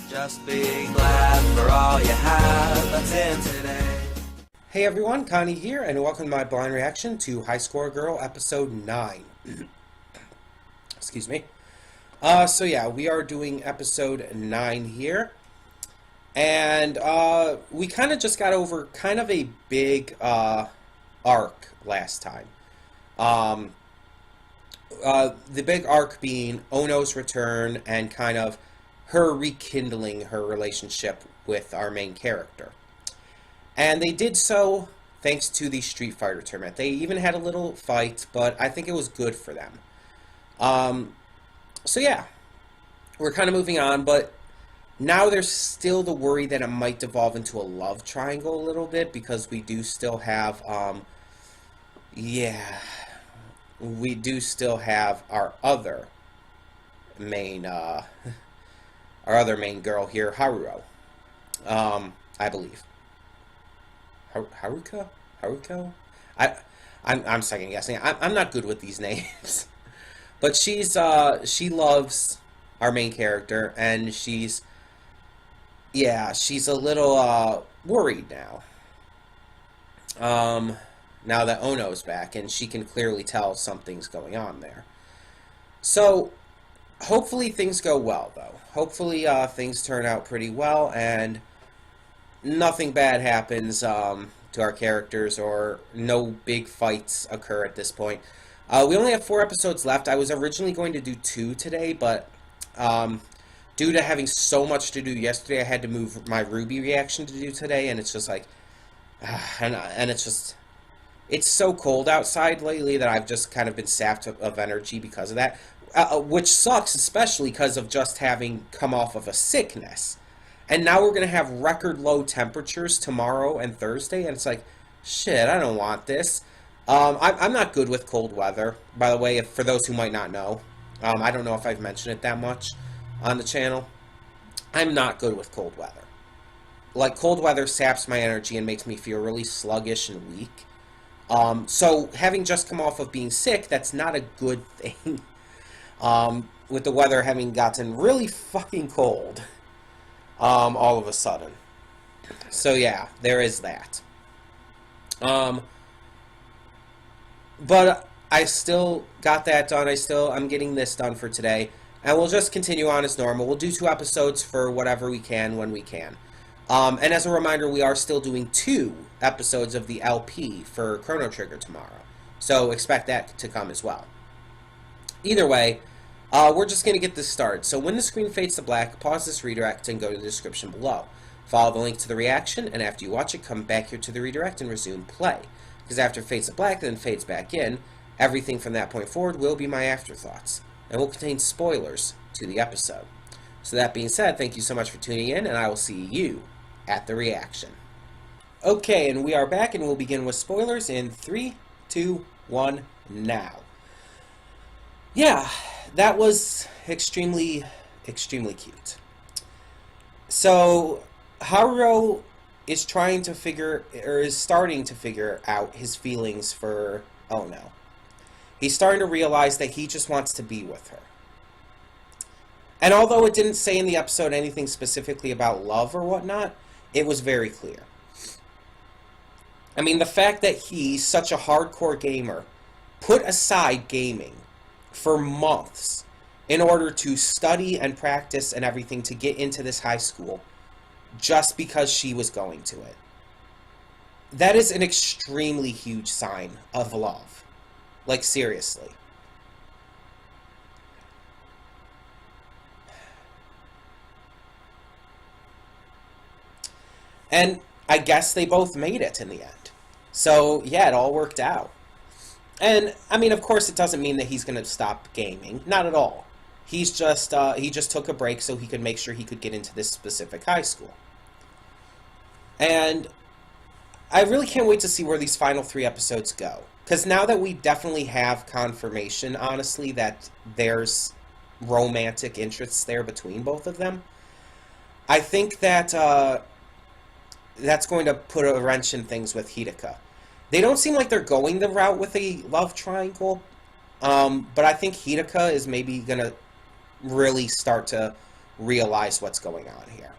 Just be glad for all you have that's in today. Hey everyone, Connie here, and welcome to my blind reaction to High Score Girl Episode 9. Excuse me. So yeah, we are doing Episode 9 here. And we kind of just got over kind of a big arc last time. The big arc being Ono's return and kind of her rekindling her relationship with our main character. And they did so thanks to the Street Fighter tournament. They even had a little fight, but I think it was good for them. So yeah, we're kind of moving on, but now there's still the worry that it might devolve into a love triangle a little bit, because we do still have, we do still have our other main, girl here, Haruo, I believe. Haruko? I'm second guessing. I'm not good with these names, but she loves our main character, and she's a little worried now. Now that Ono's back, and she can clearly tell something's going on there. So hopefully things go well, though. Hopefully things turn out pretty well, and nothing bad happens to our characters, or no big fights occur at this point. We only have 4 episodes left. I was originally going to do 2 today, but due to having so much to do yesterday, I had to move my Ruby reaction to do today, and it's just like, and it's so cold outside lately that I've just kind of been sapped of energy because of that, which sucks, especially because of just having come off of a sickness. And now we're going to have record low temperatures tomorrow and Thursday, and it's like, shit, I don't want this. I'm not good with cold weather, by the way, for those who might not know. I don't know if I've mentioned it that much on the channel. I'm not good with cold weather. Like, cold weather saps my energy and makes me feel really sluggish and weak. So having just come off of being sick, that's not a good thing. With the weather having gotten really fucking cold. All of a sudden. So yeah, there is that. But I still got that done. I'm getting this done for today. And we'll just continue on as normal. We'll do 2 episodes for whatever we can when we can. And as a reminder, we are still doing 2 episodes of the LP for Chrono Trigger tomorrow. So expect that to come as well. Either way, we're just going to get this started. So when the screen fades to black, pause this redirect and go to the description below. Follow the link to the reaction, and after you watch it, come back here to the redirect and resume play. Because after it fades to black, then fades back in, everything from that point forward will be my afterthoughts, and will contain spoilers to the episode. So that being said, thank you so much for tuning in, and I will see you at the reaction. Okay, and we are back, and we'll begin with spoilers in 3, 2, 1, now. Yeah, that was extremely cute. So Haruo is starting to figure out his feelings for Ono. He's starting to realize that he just wants to be with her. And although it didn't say in the episode anything specifically about love or whatnot, it was very clear. I mean, the fact that he's such a hardcore gamer put aside gaming for months in order to study and practice and everything to get into this high school just because she was going to it. That is an extremely huge sign of love. Like, seriously. And I guess they both made it in the end. So, yeah, it all worked out. And, I mean, of course, it doesn't mean that he's going to stop gaming. Not at all. He's just, he just took a break so he could make sure he could get into this specific high school. And I really can't wait to see where these final 3 episodes go. Because now that we definitely have confirmation, honestly, that there's romantic interests there between both of them, I think that that's going to put a wrench in things with Hideka. They don't seem like they're going the route with a love triangle, but I think Hideka is maybe going to really start to realize what's going on here.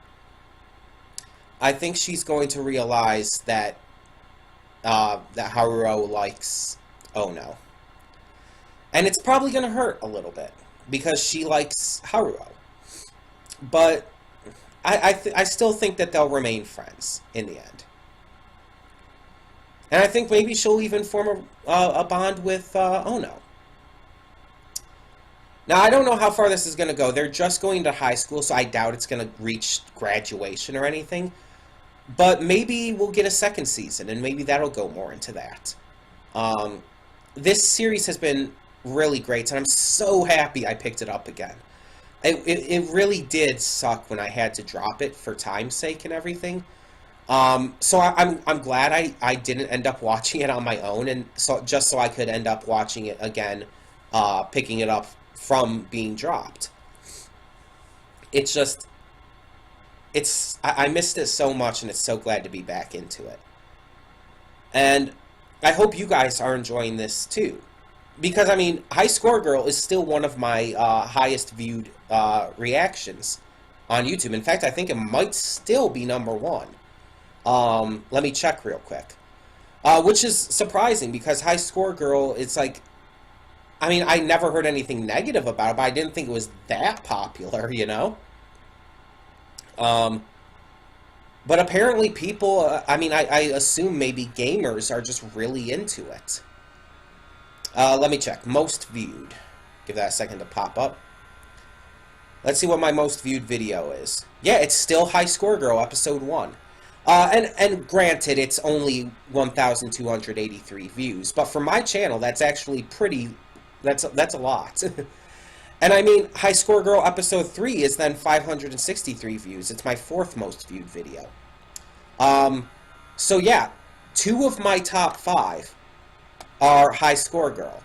I think she's going to realize that that Haruo likes Ono. And it's probably going to hurt a little bit, because she likes Haruo. But I still think that they'll remain friends in the end. And I think maybe she'll even form a bond with Ono. Now, I don't know how far this is going to go. They're just going to high school, so I doubt it's going to reach graduation or anything. But maybe we'll get a second season, and maybe that'll go more into that. This series has been really great, and I'm so happy I picked it up again. It really did suck when I had to drop it for time's sake and everything. So I'm glad I didn't end up watching it on my own, and so just so I could end up watching it again, picking it up from being dropped. It's just, I missed it so much, and it's so glad to be back into it. And I hope you guys are enjoying this too. Because, I mean, High Score Girl is still one of my highest viewed reactions on YouTube. In fact, I think it might still be #1. Let me check real quick. Which is surprising, because High Score Girl, it's like, I mean, I never heard anything negative about it, but I didn't think it was that popular, you know? But apparently people, I mean, I assume maybe gamers are just really into it. Let me check. Most viewed. Give that a second to pop up. Let's see what my most viewed video is. Yeah, it's still High Score Girl, episode 1. And granted, it's only 1,283 views, but for my channel, that's actually pretty, that's a lot. And I mean, High Score Girl episode 3 is then 563 views. It's my 4th most viewed video. So yeah, 2 of my top 5 are High Score Girl.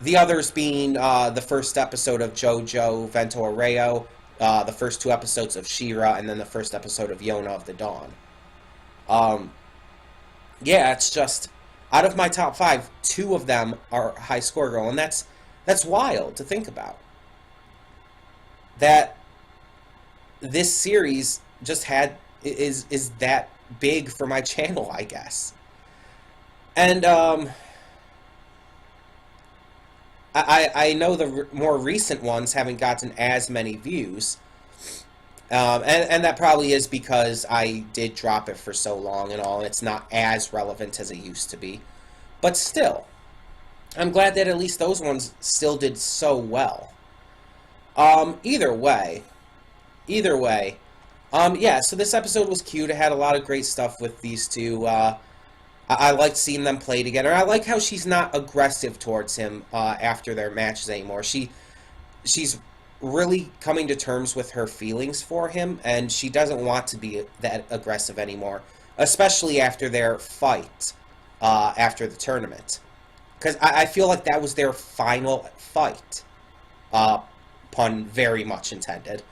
The others being the first episode of JoJo Vento Arreo, the first 2 episodes of She-Ra, and then the first episode of Yona of the Dawn. Yeah, it's just, out of my top 5, 2 of them are High Score Girl, and that's wild to think about. That this series just is that big for my channel, I guess. And I know the more recent ones haven't gotten as many views, and that probably is because I did drop it for so long and all, and it's not as relevant as it used to be. But still, I'm glad that at least those ones still did so well. Either way, yeah, so this episode was cute. It had a lot of great stuff with these two. I liked seeing them play together. I like how she's not aggressive towards him after their matches anymore. She's really coming to terms with her feelings for him, and she doesn't want to be that aggressive anymore, especially after their fight after the tournament. Because I feel like that was their final fight. Pun very much intended.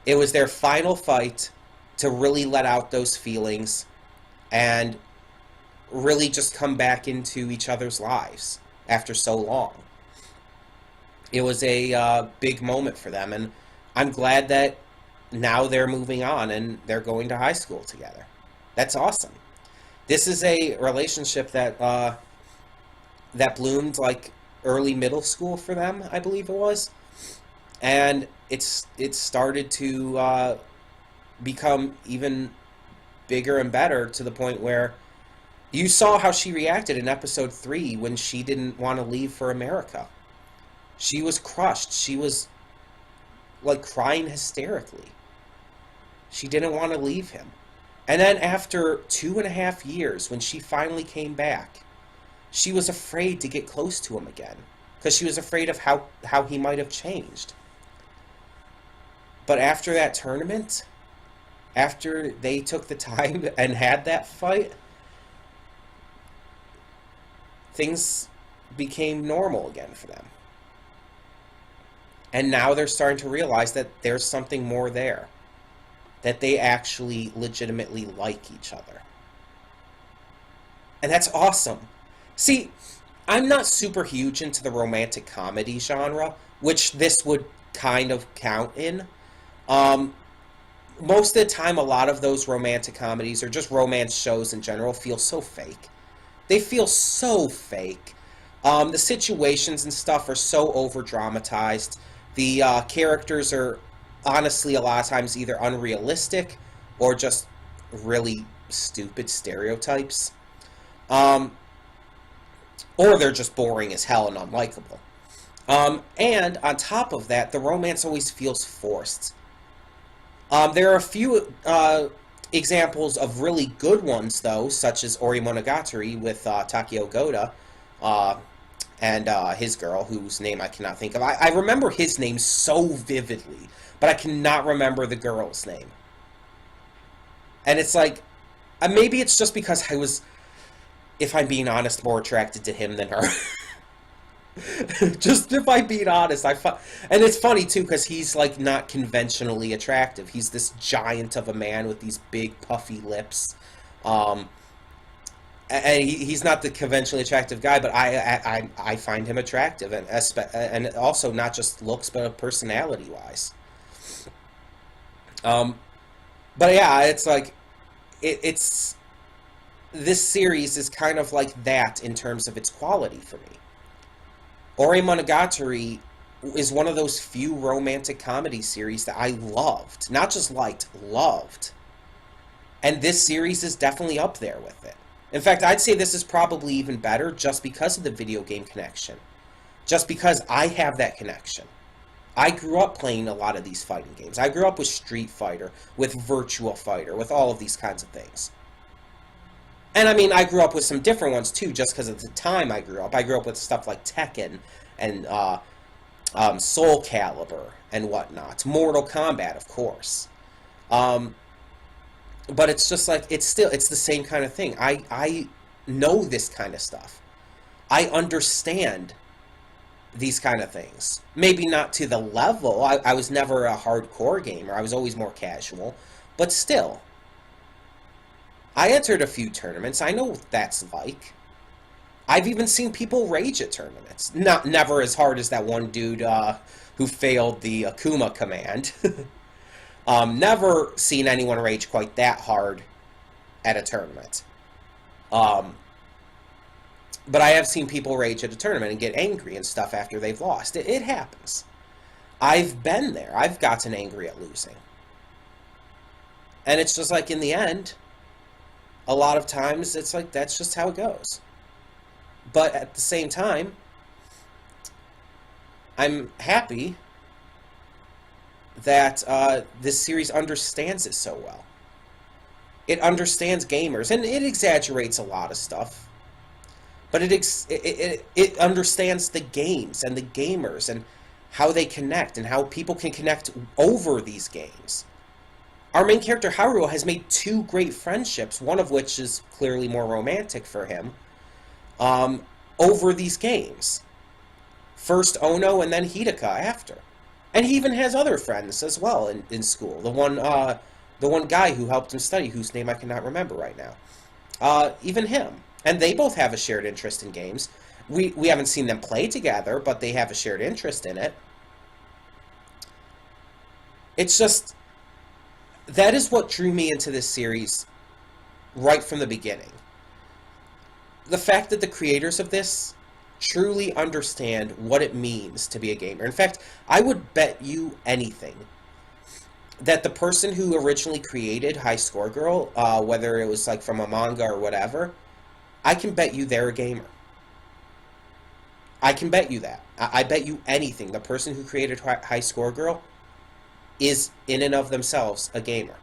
It was their final fight to really let out those feelings and really just come back into each other's lives after so long. It was a big moment for them, and I'm glad that now they're moving on and they're going to high school together. That's awesome. This is a relationship that that bloomed like early middle school for them, I believe it was. And it started to become even bigger and better, to the point where you saw how she reacted in episode 3 when she didn't want to leave for America. She was crushed. She was like crying hysterically. She didn't want to leave him. And then after 2.5 years, when she finally came back, she was afraid to get close to him again, because she was afraid of how he might have changed. But after that tournament, after they took the time and had that fight, things became normal again for them. And now they're starting to realize that there's something more there. That they actually legitimately like each other. And that's awesome. See, I'm not super huge into the romantic comedy genre, which this would kind of count in. Most of the time, a lot of those romantic comedies, or just romance shows in general, feel so fake. They feel so fake. The situations and stuff are so over-dramatized. The characters are, honestly, a lot of times either unrealistic or just really stupid stereotypes. Um, or they're just boring as hell and unlikable. And on top of that, the romance always feels forced. There are a few examples of really good ones, though, such as Ori Monogatari with Takeo Goda and his girl, whose name I cannot think of. I remember his name so vividly, but I cannot remember the girl's name. And it's like, maybe it's just because I was, if I'm being honest, more attracted to him than her. Just if I'm being honest, and it's funny too because he's like not conventionally attractive. He's this giant of a man with these big puffy lips, and he's not the conventionally attractive guy. But I find him attractive, and also not just looks, but personality wise. But yeah, it's like it's this series is kind of like that in terms of its quality for me. Ori Monogatari is one of those few romantic comedy series that I loved. Not just liked, loved. And this series is definitely up there with it. In fact, I'd say this is probably even better just because of the video game connection. Just because I have that connection. I grew up playing a lot of these fighting games. I grew up with Street Fighter, with Virtua Fighter, with all of these kinds of things. And I mean, I grew up with some different ones too, just because at the time I grew up. I grew up with stuff like Tekken and Soul Calibur and whatnot. Mortal Kombat, of course. But it's just like, it's the same kind of thing. I know this kind of stuff. I understand these kind of things. Maybe not to the level. I was never a hardcore gamer. I was always more casual. But still. I entered a few tournaments. I know what that's like. I've even seen people rage at tournaments. Never as hard as that one dude who failed the Akuma command. Never seen anyone rage quite that hard at a tournament. But I have seen people rage at a tournament and get angry and stuff after they've lost. It happens. I've been there. I've gotten angry at losing. And it's just like, in the end, a lot of times it's like, that's just how it goes. But at the same time, I'm happy that this series understands it so well. It understands gamers, and it exaggerates a lot of stuff. But it understands the games and the gamers and how they connect and how people can connect over these games. Our main character, Haruo, has made 2 great friendships, one of which is clearly more romantic for him, over these games. First Ono and then Hidaka after. And he even has other friends as well in school. The one guy who helped him study, whose name I cannot remember right now. Even him. And they both have a shared interest in games. We haven't seen them play together, but they have a shared interest in it. It's just... that is what drew me into this series right from the beginning. The fact that the creators of this truly understand what it means to be a gamer. In fact, I would bet you anything that the person who originally created High Score Girl, whether it was like from a manga or whatever, I can bet you they're a gamer. I can bet you that. I bet you anything. The person who created High Score Girl is in and of themselves a gamer.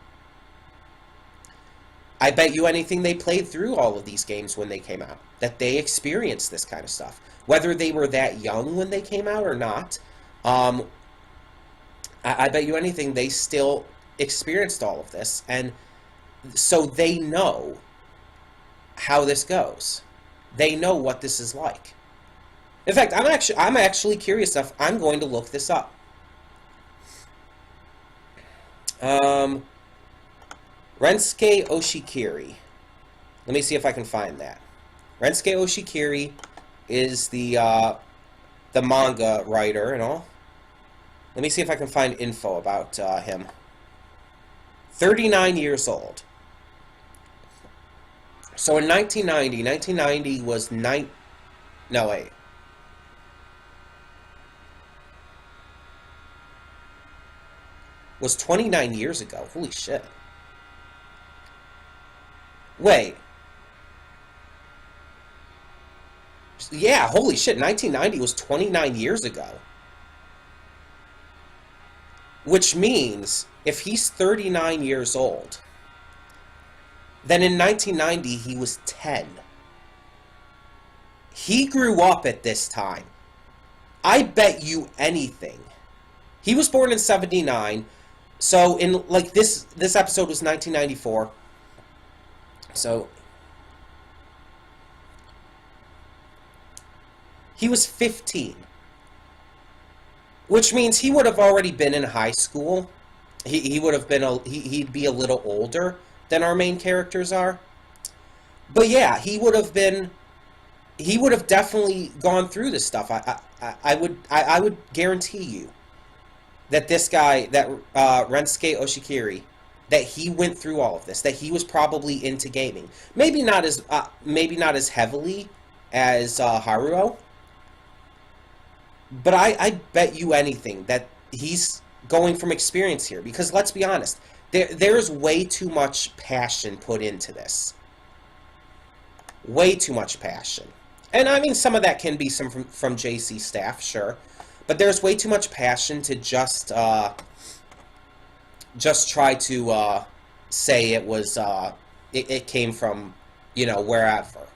I bet you anything they played through all of these games when they came out, that they experienced this kind of stuff. Whether they were that young when they came out or not, I bet you anything they still experienced all of this, and so they know how this goes. They know what this is like. In fact, I'm actually curious enough. I'm going to look this up. Rensuke Oshikiri. Let me see if I can find that. Rensuke Oshikiri is the manga writer and all. Let me see if I can find info about him. 39 years old. So in 1990 was no, wait. Was 29 years ago. Holy shit. Wait. Yeah, holy shit. 1990 was 29 years ago. Which means, if he's 39 years old, then in 1990 he was 10. He grew up at this time. I bet you anything. He was born in 79, so in, like, this episode was 1994. So he was 15. Which means he would have already been in high school. He would have been he'd be a little older than our main characters are. But yeah, he would have definitely gone through this stuff. I would guarantee you that this guy, that Rensuke Oshikiri, that he went through all of this, that he was probably into gaming. Maybe not as heavily as Haruo. But I bet you anything that he's going from experience here. Because let's be honest, there's way too much passion put into this. Way too much passion. And I mean, some of that can be from JC staff, sure. But there's way too much passion to just try to say it was it came from, wherever.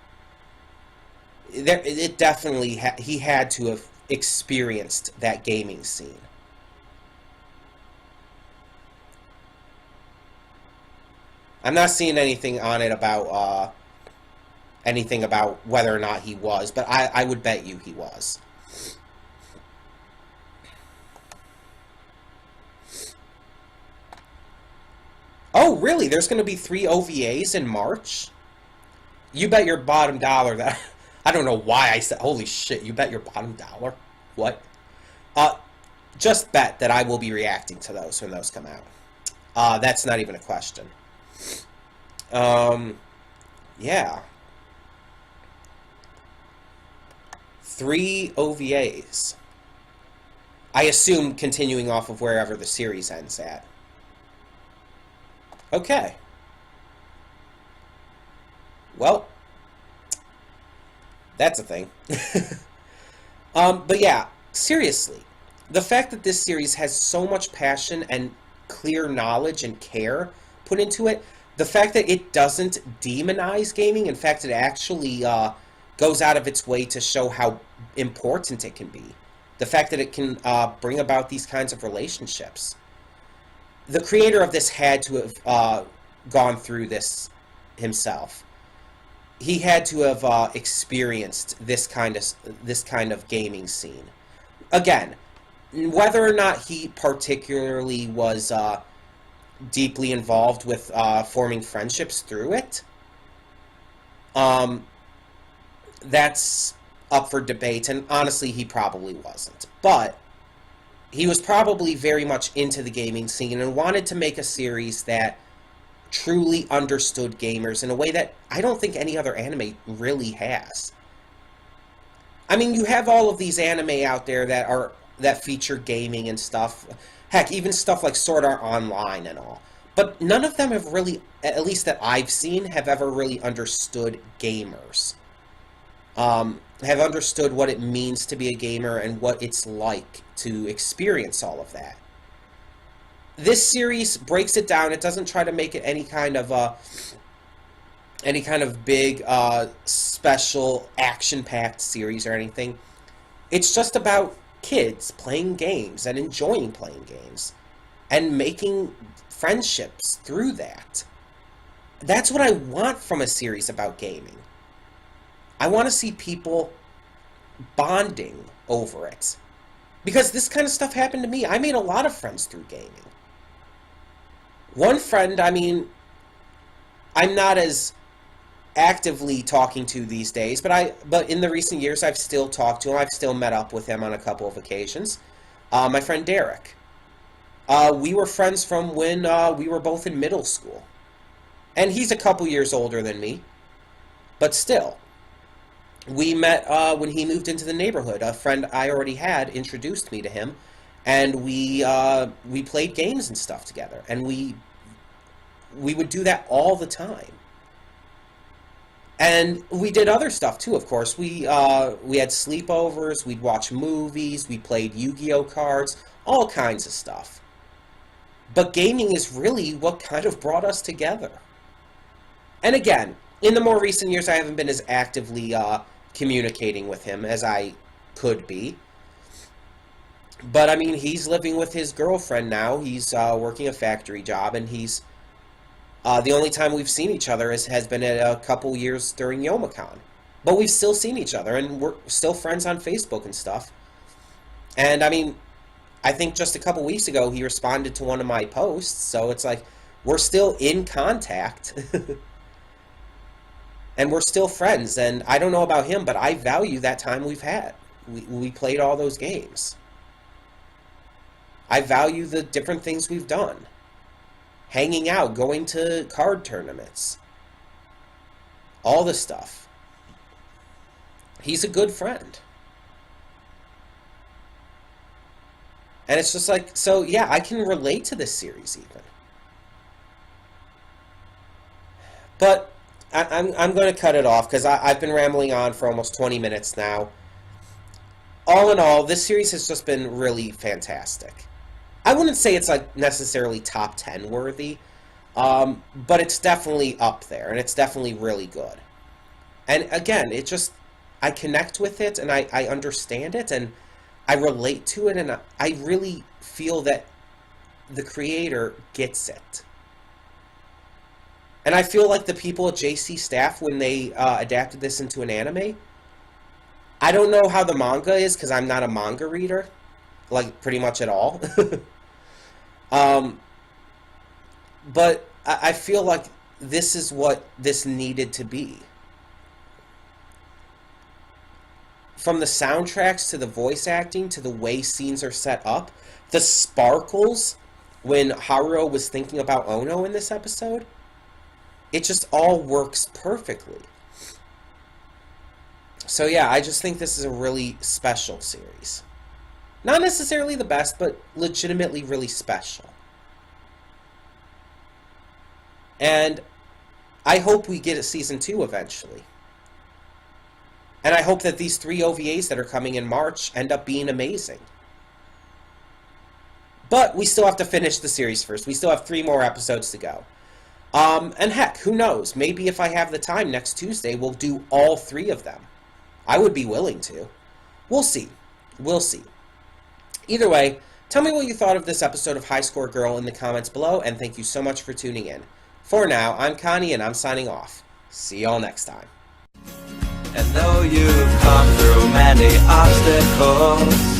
It definitely he had to have experienced that gaming scene. I'm not seeing anything on it about whether or not he was, but I would bet you he was. Oh, really? There's going to be 3 OVAs in March? You bet your bottom dollar that... I don't know why I said... Holy shit, you bet your bottom dollar? What? Just bet that I will be reacting to those when those come out. That's not even a question. Yeah. 3 OVAs. I assume continuing off of wherever the series ends at. Okay. Well, that's a thing. But yeah, seriously, the fact that this series has so much passion and clear knowledge and care put into it, the fact that it doesn't demonize gaming, in fact, it actually goes out of its way to show how important it can be. The fact that it can bring about these kinds of relationships. The creator of this had to have gone through this himself. He had to have experienced this kind of gaming scene. Again, whether or not he particularly was deeply involved with forming friendships through it, that's up for debate, and honestly, he probably wasn't. But he was probably very much into the gaming scene and wanted to make a series that truly understood gamers in a way that I don't think any other anime really has. I mean, you have all of these anime out there that feature gaming and stuff. Heck, even stuff like Sword Art Online and all. But none of them have really, at least that I've seen, have ever really understood gamers. Have understood what it means to be a gamer and what it's like to experience all of that. This series breaks it down. It doesn't try to make it any kind of big, special, action-packed series or anything. It's just about kids playing games and enjoying playing games and making friendships through that. That's what I want from a series about gaming. I want to see people bonding over it. Because this kind of stuff happened to me. I made a lot of friends through gaming. One friend, I mean, I'm not as actively talking to these days, but in the recent years I've still talked to him. I've still met up with him on a couple of occasions. My friend Derek. We were friends from when we were both in middle school. And he's a couple years older than me. But still. We met when he moved into the neighborhood. A friend I already had introduced me to him. And we played games and stuff together. And we would do that all the time. And we did other stuff too, of course. We had sleepovers, we'd watch movies, we played Yu-Gi-Oh cards, all kinds of stuff. But gaming is really what kind of brought us together. And again, in the more recent years, I haven't been as actively communicating with him as I could be. But I mean, he's living with his girlfriend now. He's working a factory job, and he's the only time we've seen each other has been at a couple years during Youmacon. But we've still seen each other, and we're still friends on Facebook and stuff. And, I mean, I think just a couple weeks ago he responded to one of my posts, so it's like, we're still in contact. And we're still friends, and I don't know about him, but I value that time we've had. We played all those games. I value the different things we've done. Hanging out, going to card tournaments. All this stuff. He's a good friend. And it's just like, so yeah, I can relate to this series even. But I'm going to cut it off because I've been rambling on for almost 20 minutes now. All in all, this series has just been really fantastic. I wouldn't say it's like necessarily top 10 worthy, but it's definitely up there, and it's definitely really good. And again, it just, I connect with it, and I understand it, and I relate to it, and I really feel that the creator gets it. And I feel like the people at JC Staff, when they adapted this into an anime, I don't know how the manga is, because I'm not a manga reader, like, pretty much at all. But I feel like this is what this needed to be. From the soundtracks to the voice acting to the way scenes are set up, the sparkles when Haruo was thinking about Ono in this episode, it just all works perfectly. So yeah, I just think this is a really special series. Not necessarily the best, but legitimately really special. And I hope we get a season 2 eventually. And I hope that these 3 OVAs that are coming in March end up being amazing. But we still have to finish the series first. We still have 3 more episodes to go. And heck, who knows? Maybe if I have the time next Tuesday, we'll do all 3 of them. I would be willing to. We'll see. We'll see. Either way, tell me what you thought of this episode of High Score Girl in the comments below, and thank you so much for tuning in. For now, I'm Connie, and I'm signing off. See y'all next time. And though you've come through many obstacles,